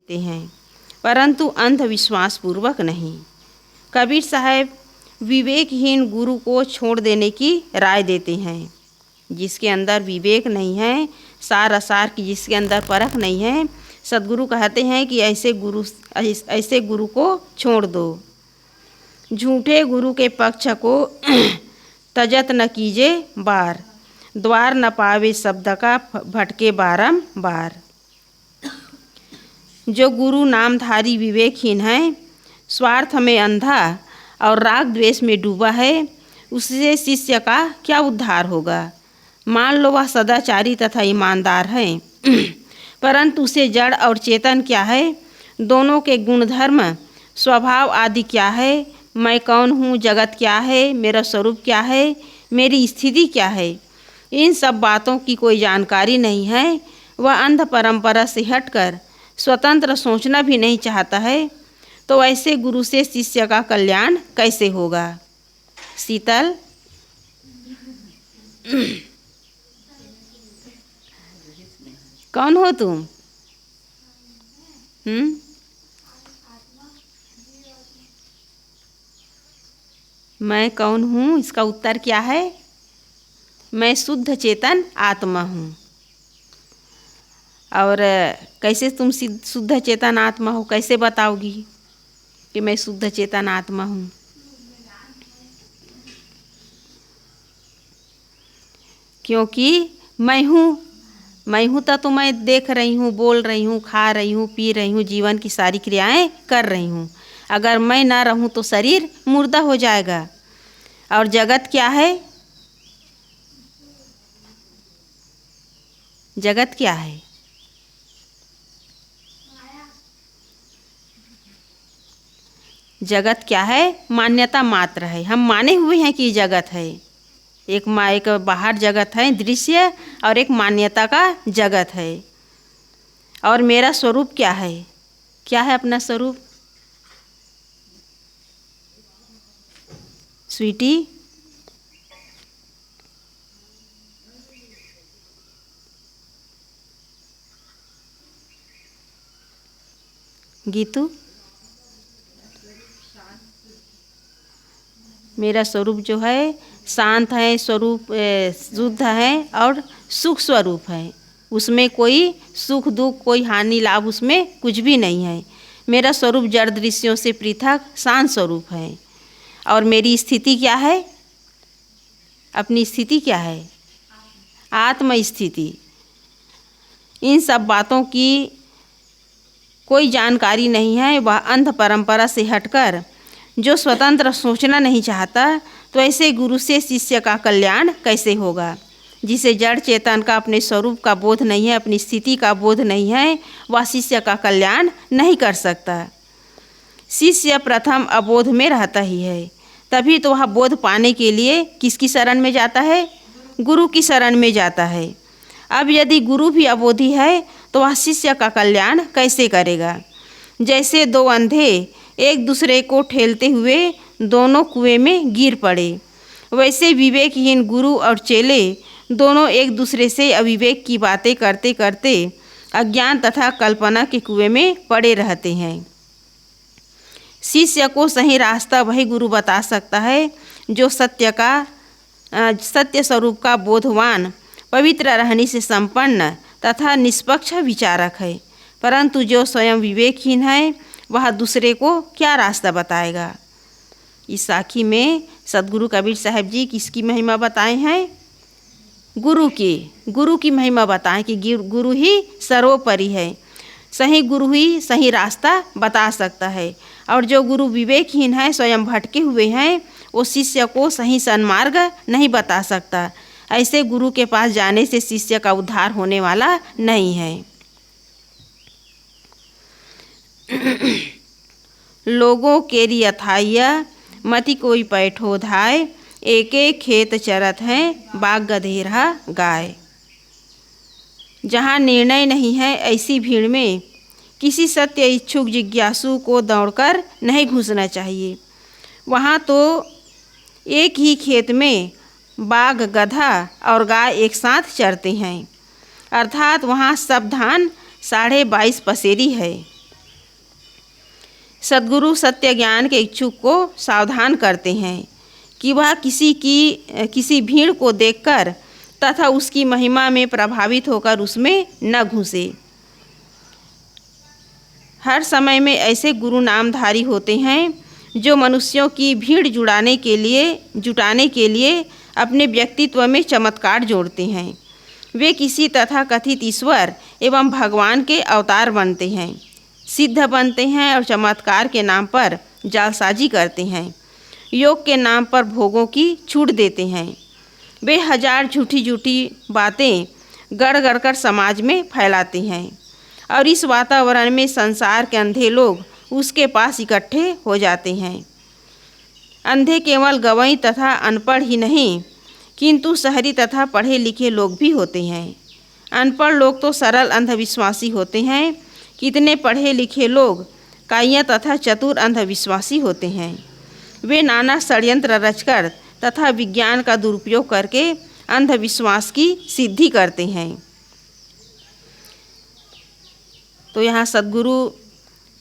हैं, परंतु अंधविश्वास पूर्वक नहीं। कबीर साहब विवेकहीन गुरु को छोड़ देने की राय देते हैं। जिसके अंदर विवेक नहीं है, सार असार की जिसके अंदर परख नहीं है, सदगुरु कहते हैं कि ऐसे गुरु को छोड़ दो। झूठे गुरु के पक्ष को तजत न कीजे बार, द्वार न पावे शब्द का भटके बारंबार। जो गुरु नामधारी विवेकहीन है, स्वार्थ में अंधा और राग द्वेष में डूबा है, उससे शिष्य का क्या उद्धार होगा। मान लो वह सदाचारी तथा ईमानदार है, परंतु उसे जड़ और चेतन क्या है, दोनों के गुणधर्म स्वभाव आदि क्या है, मैं कौन हूँ, जगत क्या है, मेरा स्वरूप क्या है, मेरी स्थिति क्या है, इन सब बातों की कोई जानकारी नहीं है। वह अंध परंपरा से हटकर स्वतंत्र सोचना भी नहीं चाहता है, तो ऐसे गुरु से शिष्य का कल्याण कैसे होगा। शीतल, कौन हो तुम? मैं कौन हूँ, इसका उत्तर क्या है? मैं शुद्ध चेतन आत्मा हूँ। और कैसे तुम शुद्ध चेतन आत्मा हो, कैसे बताओगी कि मैं शुद्ध चेतन आत्मा हूँ? क्योंकि मैं हूँ तो मैं देख रही हूँ, बोल रही हूँ, खा रही हूँ, पी रही हूँ, जीवन की सारी क्रियाएं कर रही हूँ। अगर मैं ना रहूँ तो शरीर मुर्दा हो जाएगा। और जगत क्या है? जगत क्या है? जगत क्या है? मान्यता मात्र है। हम माने हुए हैं कि जगत है। एक बाहर जगत है दृश्य, और एक मान्यता का जगत है। और मेरा स्वरूप क्या है? क्या है अपना स्वरूप? स्वीटी, गीतू, मेरा स्वरूप जो है शांत है, स्वरूप शुद्ध है और सुख स्वरूप है। उसमें कोई सुख दुख, कोई हानि लाभ उसमें कुछ भी नहीं है। मेरा स्वरूप जड़ दृश्यों से पृथक शांत स्वरूप है। और मेरी स्थिति क्या है? अपनी स्थिति क्या है? आत्म स्थिति। इन सब बातों की कोई जानकारी नहीं है। वह अंध परंपरा से हटकर जो स्वतंत्र सोचना नहीं चाहता, तो ऐसे गुरु से शिष्य का कल्याण कैसे होगा। जिसे जड़ चेतन का अपने स्वरूप का बोध नहीं है, अपनी स्थिति का बोध नहीं है, वह शिष्य का कल्याण नहीं कर सकता। शिष्य प्रथम अबोध में रहता ही है, तभी तो वह बोध पाने के लिए किसकी शरण में जाता है? गुरु की शरण में जाता है। अब यदि गुरु भी अबोधी है, तो वह शिष्य का कल्याण कैसे करेगा। जैसे दो अंधे एक दूसरे को ठेलते हुए दोनों कुएं में गिर पड़े, वैसे विवेकहीन गुरु और चेले दोनों एक दूसरे से अविवेक की बातें करते करते अज्ञान तथा कल्पना के कुएं में पड़े रहते हैं। शिष्य को सही रास्ता वही गुरु बता सकता है जो सत्य स्वरूप का बोधवान, पवित्र रहने से संपन्न तथा निष्पक्ष विचारक है। परंतु जो स्वयं विवेकहीन है, वह दूसरे को क्या रास्ता बताएगा। इस साखी में सदगुरु कबीर साहब जी किसकी महिमा बताए हैं? गुरु की महिमा बताएं कि गुरु ही सर्वोपरि है। सही गुरु ही सही रास्ता बता सकता है। और जो गुरु विवेकहीन है, स्वयं भटके हुए हैं, वो शिष्य को सही सन्मार्ग नहीं बता सकता। ऐसे गुरु के पास जाने से शिष्य का उद्धार होने वाला नहीं है। लोगों केरी अथाइया मति कोई पैठो धाय, एक एक खेत चरत है बाग गधेरा गाय। जहाँ निर्णय नहीं है, ऐसी भीड़ में किसी सत्य इच्छुक जिज्ञासु को दौड़कर नहीं घुसना चाहिए। वहाँ तो एक ही खेत में बाघ, गधा और गाय एक साथ चरते हैं, अर्थात वहाँ सब धान 22.5 पसेरी है। सद्गुरु सत्य ज्ञान के इच्छुक को सावधान करते हैं कि वह किसी भीड़ को देखकर तथा उसकी महिमा में प्रभावित होकर उसमें न घुसे। हर समय में ऐसे गुरु नामधारी होते हैं जो मनुष्यों की भीड़ जुटाने के लिए अपने व्यक्तित्व में चमत्कार जोड़ते हैं। वे किसी तथाकथित ईश्वर एवं भगवान के अवतार बनते हैं, सिद्ध बनते हैं और चमत्कार के नाम पर जालसाजी करते हैं। योग के नाम पर भोगों की छूट देते हैं। वे हजार झूठी झूठी बातें गढ़ गढ़ कर समाज में फैलाते हैं और इस वातावरण में संसार के अंधे लोग उसके पास इकट्ठे हो जाते हैं। अंधे केवल गंवई तथा अनपढ़ ही नहीं किंतु शहरी तथा पढ़े लिखे लोग भी होते हैं। अनपढ़ लोग तो सरल अंधविश्वासी होते हैं, कितने पढ़े लिखे लोग काइयाँ तथा चतुर अंधविश्वासी होते हैं। वे नाना षड्यंत्र रचकर तथा विज्ञान का दुरुपयोग करके अंधविश्वास की सिद्धि करते हैं। तो यहाँ सद्गुरु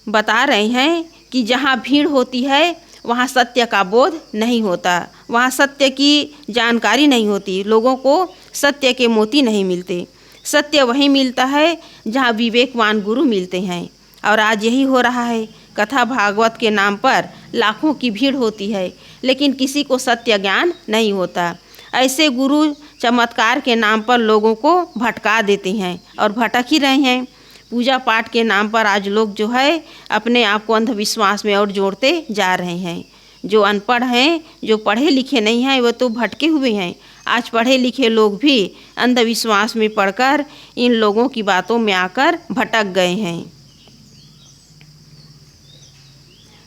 बता रहे हैं कि जहाँ भीड़ होती है वहाँ सत्य का बोध नहीं होता, वहाँ सत्य की जानकारी नहीं होती, लोगों को सत्य के मोती नहीं मिलते। सत्य वहीं मिलता है जहाँ विवेकवान गुरु मिलते हैं। और आज यही हो रहा है। कथा भागवत के नाम पर लाखों की भीड़ होती है, लेकिन किसी को सत्य ज्ञान नहीं होता। ऐसे गुरु चमत्कार के नाम पर लोगों को भटका देते हैं और भटक ही रहे हैं। पूजा पाठ के नाम पर आज लोग जो है अपने आप को अंधविश्वास में और जोड़ते जा रहे हैं। जो अनपढ़ हैं, जो पढ़े लिखे नहीं हैं, वो तो भटके हुए हैं। आज पढ़े लिखे लोग भी अंधविश्वास में पड़कर इन लोगों की बातों में आकर भटक गए हैं।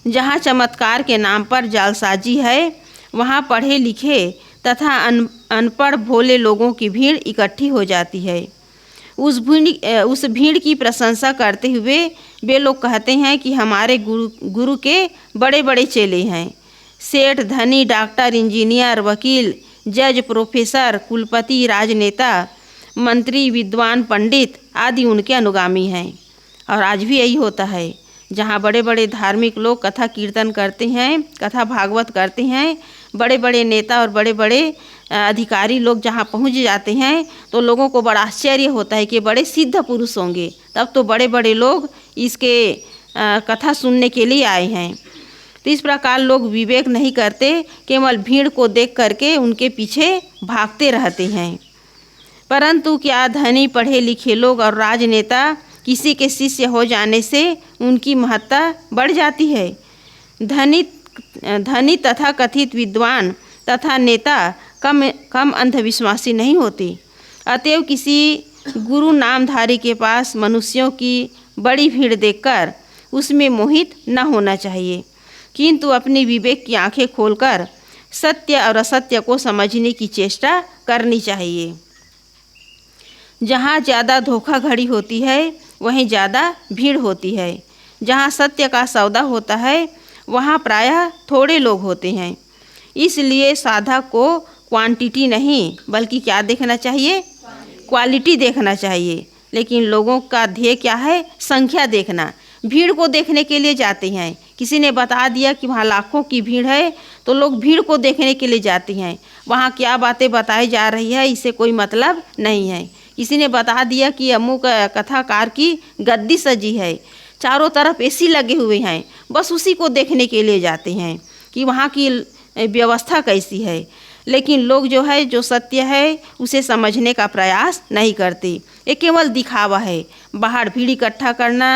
जहाँ चमत्कार के नाम पर जालसाजी है, वहाँ पढ़े लिखे तथा अनपढ़ भोले लोगों की भीड़ इकट्ठी हो जाती है। उस भीड़ की प्रशंसा करते हुए वे लोग कहते हैं कि हमारे गुरु के बड़े बड़े चेले हैं। सेठ, धनी, डॉक्टर, इंजीनियर, वकील, जज, प्रोफेसर, कुलपति, राजनेता, मंत्री, विद्वान, पंडित आदि उनके अनुगामी हैं। और आज भी यही होता है। जहाँ बड़े बड़े धार्मिक लोग कथा कीर्तन करते हैं, कथा भागवत करते हैं, बड़े बड़े नेता और बड़े बड़े अधिकारी लोग जहाँ पहुँच जाते हैं तो लोगों को बड़ा आश्चर्य होता है कि बड़े सिद्ध पुरुष होंगे। तब तो बड़े बड़े लोग इसके कथा सुनने के लिए आए हैं। तो इस प्रकार लोग विवेक नहीं करते, केवल भीड़ को देख करके उनके पीछे भागते रहते हैं। परंतु क्या धनी, पढ़े लिखे लोग और राजनेता किसी के शिष्य हो जाने से उनकी महत्ता बढ़ जाती है? धनी तथा कथित विद्वान तथा नेता कम अंधविश्वासी नहीं होते। अतएव किसी गुरु नामधारी के पास मनुष्यों की बड़ी भीड़ देखकर उसमें मोहित न होना चाहिए, किंतु अपने विवेक की आंखें खोलकर सत्य और असत्य को समझने की चेष्टा करनी चाहिए। जहाँ ज़्यादा धोखाधड़ी होती है वहीं ज़्यादा भीड़ होती है। जहाँ सत्य का सौदा होता है वहाँ प्रायः थोड़े लोग होते हैं। इसलिए साधक को क्वांटिटी नहीं बल्कि क्या देखना चाहिए? क्वालिटी देखना चाहिए। लेकिन लोगों का ध्येय क्या है? संख्या देखना। भीड़ को देखने के लिए जाते हैं। किसी ने बता दिया कि वहाँ लाखों की भीड़ है तो लोग भीड़ को देखने के लिए जाते हैं। वहाँ क्या बातें बताई जा रही है इससे कोई मतलब नहीं है। किसी ने बता दिया कि अमुक कथाकार की गद्दी सजी है, चारों तरफ एसी लगे हुए हैं, बस उसी को देखने के लिए जाते हैं कि वहाँ की व्यवस्था कैसी है। लेकिन लोग जो है, जो सत्य है उसे समझने का प्रयास नहीं करते। ये केवल दिखावा है। बाहर भीड़ इकट्ठा करना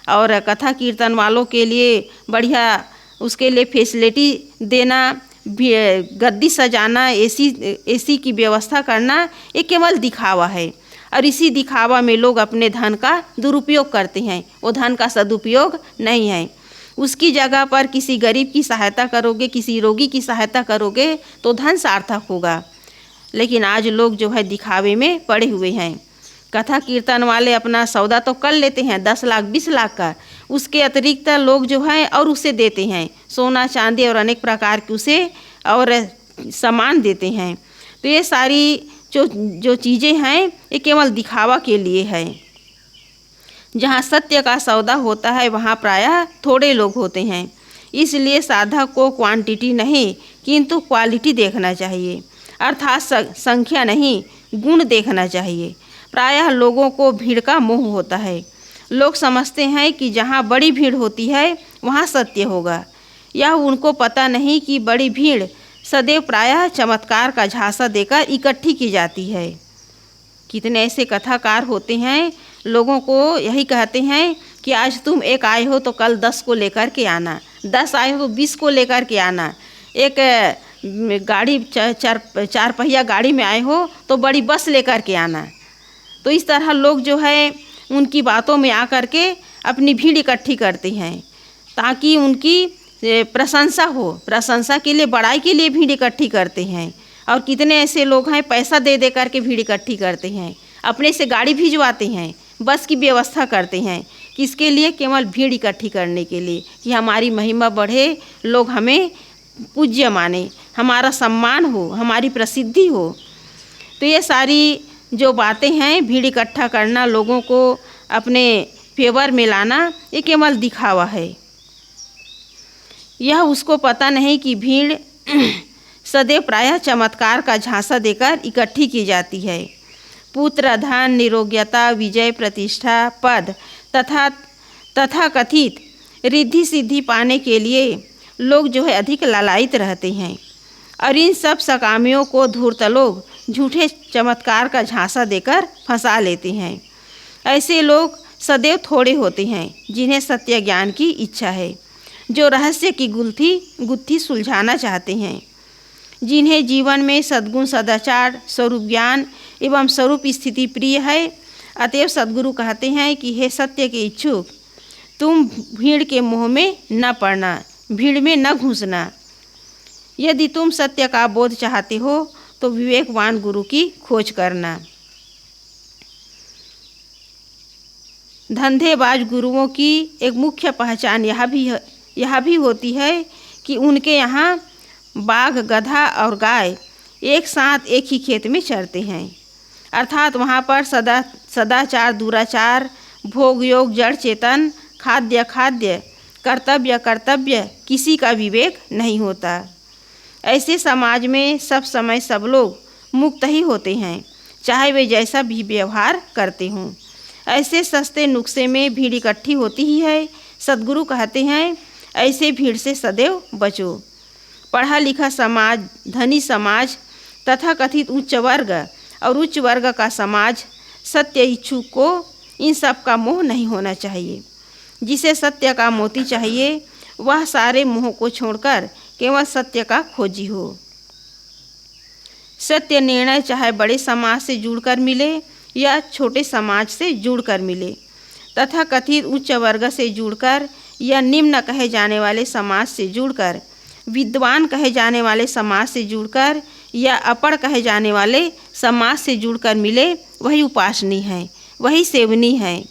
और कथा कीर्तन वालों के लिए बढ़िया उसके लिए फैसिलिटी देना, गद्दी सजाना, एसी की व्यवस्था करना, ये केवल दिखावा है। और इसी दिखावा में लोग अपने धन का दुरुपयोग करते हैं। वो धन का सदुपयोग नहीं है। उसकी जगह पर किसी गरीब की सहायता करोगे, किसी रोगी की सहायता करोगे तो धन सार्थक होगा। लेकिन आज लोग जो है दिखावे में पड़े हुए हैं। कथा कीर्तन वाले अपना सौदा तो कर लेते हैं 10 लाख 20 लाख का, उसके अतिरिक्त लोग जो हैं और उसे देते हैं, सोना चांदी और अनेक प्रकार के उसे और सामान देते हैं। तो ये सारी जो चीज़ें हैं ये केवल दिखावा के लिए है। जहाँ सत्य का सौदा होता है वहाँ प्रायः थोड़े लोग होते हैं। इसलिए साधक को क्वांटिटी नहीं किंतु क्वालिटी देखना चाहिए, अर्थात संख्या नहीं गुण देखना चाहिए। प्रायः लोगों को भीड़ का मोह होता है। लोग समझते हैं कि जहाँ बड़ी भीड़ होती है वहाँ सत्य होगा। यह उनको पता नहीं कि बड़ी भीड़ सदैव प्रायः चमत्कार का झांसा देकर इकट्ठी की जाती है। कितने ऐसे कथाकार होते हैं, लोगों को यही कहते हैं कि आज तुम एक आए हो तो कल 10 को लेकर के आना, 10 आए हो तो 20 को लेकर के आना, एक गाड़ी चार पहिया गाड़ी में आए हो तो बड़ी बस लेकर के आना। तो इस तरह लोग जो है उनकी बातों में आकर के अपनी भीड़ इकट्ठी करते हैं ताकि उनकी प्रशंसा हो, प्रशंसा के लिए, बड़ाई के लिए भीड़ इकट्ठी करते हैं। और कितने ऐसे लोग हैं पैसा दे दे करके भीड़ इकट्ठी करते हैं, अपने से गाड़ी भिजवाते हैं, बस की व्यवस्था करते हैं, किसके लिए? केवल भीड़ इकट्ठी करने के लिए कि हमारी महिमा बढ़े, लोग हमें पूज्य माने, हमारा सम्मान हो, हमारी प्रसिद्धि हो। तो ये सारी जो बातें हैं, भीड़ इकट्ठा करना, लोगों को अपने फेवर में लाना, ये केवल दिखावा है। यह उसको पता नहीं कि भीड़ सदैव प्रायः चमत्कार का झांसा देकर इकट्ठी की जाती है। पुत्र, धन, निरोग्यता, विजय, प्रतिष्ठा, पद तथा कथित रिद्धि सिद्धि पाने के लिए लोग जो है अधिक लालायित रहते हैं। और इन सब सकामियों को धूर्त लोग झूठे चमत्कार का झांसा देकर फंसा लेते हैं। ऐसे लोग सदैव थोड़े होते हैं जिन्हें सत्य ज्ञान की इच्छा है, जो रहस्य की गुत्थी सुलझाना चाहते हैं, जिन्हें जीवन में सद्गुण, सदाचार, स्वरूप ज्ञान एवं स्वरूप स्थिति प्रिय है। अतएव सद्गुरु कहते हैं कि हे सत्य के इच्छुक, तुम भीड़ के मोह में न पड़ना, भीड़ में न घुसना। यदि तुम सत्य का बोध चाहते हो तो विवेकवान गुरु की खोज करना। धंधेबाज गुरुओं की एक मुख्य पहचान यह भी होती है कि उनके यहाँ बाघ, गधा और गाय एक साथ एक ही खेत में चरते हैं, अर्थात वहाँ पर सदाचार, दुराचार, भोग योग, जड़ चेतन, खाद्य, कर्तव्य किसी का विवेक नहीं होता। ऐसे समाज में सब समय सब लोग मुक्त ही होते हैं, चाहे वे जैसा भी व्यवहार करते हों। ऐसे सस्ते नुस्खे में भीड़ इकट्ठी होती ही है। सद्गुरु कहते हैं ऐसे भीड़ से सदैव बचो। पढ़ा लिखा समाज, धनी समाज तथा कथित उच्च वर्ग और उच्च वर्ग का समाज, सत्य इच्छुक को इन सब का मोह नहीं होना चाहिए। जिसे सत्य का मोती चाहिए वह सारे मोह को छोड़कर केवल सत्य का खोजी हो। सत्य निर्णय चाहे बड़े समाज से जुड़कर मिले या छोटे समाज से जुड़कर मिले, तथा कथित उच्च वर्ग से जुड़कर या निम्न कहे जाने वाले समाज से जुड़कर, विद्वान कहे जाने वाले समाज से जुड़कर या अपढ़ कहे जाने वाले समाज से जुड़कर मिले, वही उपासनी है, वही सेवनी है।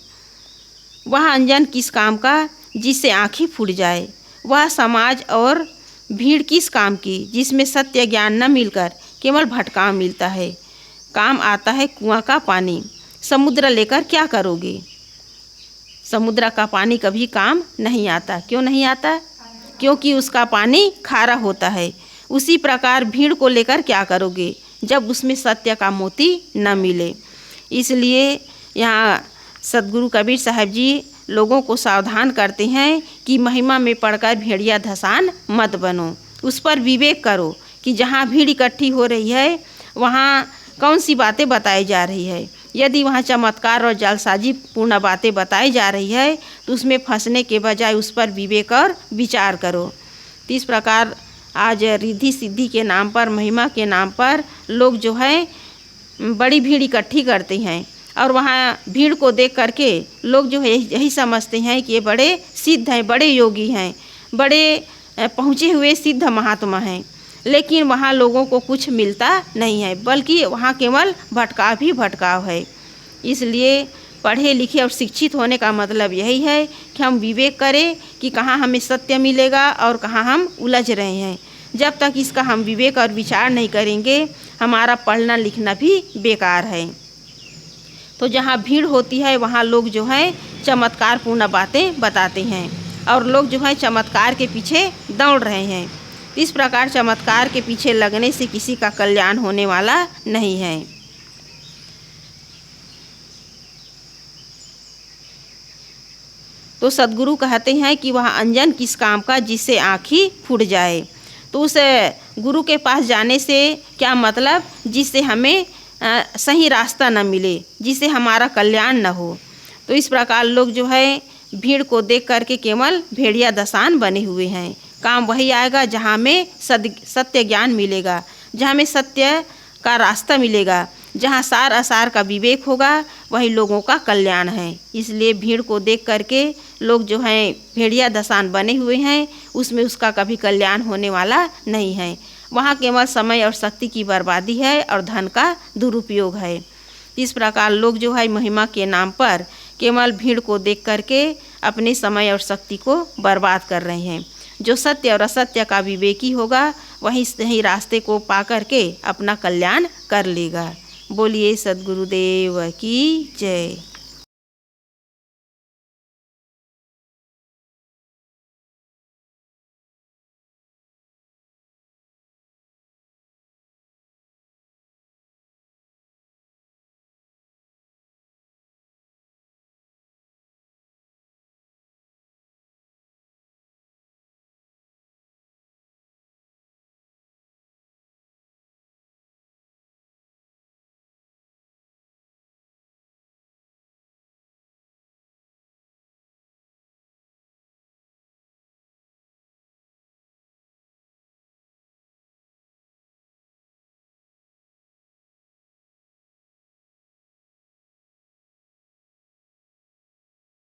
वह अंजन किस काम का जिससे आँखें फूट जाए। वह समाज और भीड़ किस काम की जिसमें सत्य ज्ञान न मिलकर केवल भटकाव मिलता है। काम आता है कुआं का पानी, समुद्र लेकर क्या करोगे? समुद्र का पानी कभी काम नहीं आता। क्यों नहीं आता? क्योंकि उसका पानी खारा होता है। उसी प्रकार भीड़ को लेकर क्या करोगे जब उसमें सत्य का मोती न मिले। इसलिए यहाँ सद्गुरु कबीर साहब जी लोगों को सावधान करते हैं कि महिमा में पढ़कर भेड़िया धसान मत बनो। उस पर विवेक करो कि जहाँ भीड़ इकट्ठी हो रही है वहाँ कौन सी बातें बताई जा रही है। यदि वहाँ चमत्कार और जालसाजी पूर्ण बातें बताई जा रही है तो उसमें फंसने के बजाय उस पर विवेक और विचार करो। तो इस प्रकार आज रिद्धि सिद्धि के नाम पर, महिमा के नाम पर लोग जो है बड़ी भीड़ इकट्ठी करते हैं और वहाँ भीड़ को देख करके लोग जो है यही समझते हैं कि ये बड़े सिद्ध हैं, बड़े योगी हैं, बड़े पहुँचे हुए सिद्ध महात्मा हैं। लेकिन वहाँ लोगों को कुछ मिलता नहीं है, बल्कि वहाँ केवल भटकाव ही भटकाव है। इसलिए पढ़े लिखे और शिक्षित होने का मतलब यही है कि हम विवेक करें कि कहाँ हमें सत्य मिलेगा और कहाँ हम उलझ रहे हैं। जब तक इसका हम विवेक और विचार नहीं करेंगे हमारा पढ़ना लिखना भी बेकार है। तो जहाँ भीड़ होती है वहाँ लोग जो है चमत्कारपूर्ण बातें बताते हैं और लोग जो है चमत्कार के पीछे दौड़ रहे हैं। इस प्रकार चमत्कार के पीछे लगने से किसी का कल्याण होने वाला नहीं है। तो सद्गुरु कहते हैं कि वह अंजन किस काम का जिससे आँख ही फूट जाए। तो उस गुरु के पास जाने से क्या मतलब, जिससे हमें सही रास्ता न मिले, जिससे हमारा कल्याण न हो। तो इस प्रकार लोग जो है भीड़ को देख करके केवल भेड़िया दसान बने हुए हैं। काम वही आएगा जहाँ में सत्य ज्ञान मिलेगा, जहाँ में सत्य का रास्ता मिलेगा, जहाँ सार असार का विवेक होगा, वही लोगों का कल्याण है। इसलिए भीड़ को देख करके लोग जो हैं भेड़िया दसान बने हुए हैं, उसमें उसका कभी कल्याण होने वाला नहीं है। वहाँ केवल समय और शक्ति की बर्बादी है और धन का दुरुपयोग है। इस प्रकार लोग जो है महिमा के नाम पर केवल भीड़ को देख करके अपने समय और शक्ति को बर्बाद कर रहे हैं। जो सत्य और असत्य का विवेकी होगा, वही सही रास्ते को पा करके अपना कल्याण कर लेगा। बोलिए सद्गुरुदेव की जय।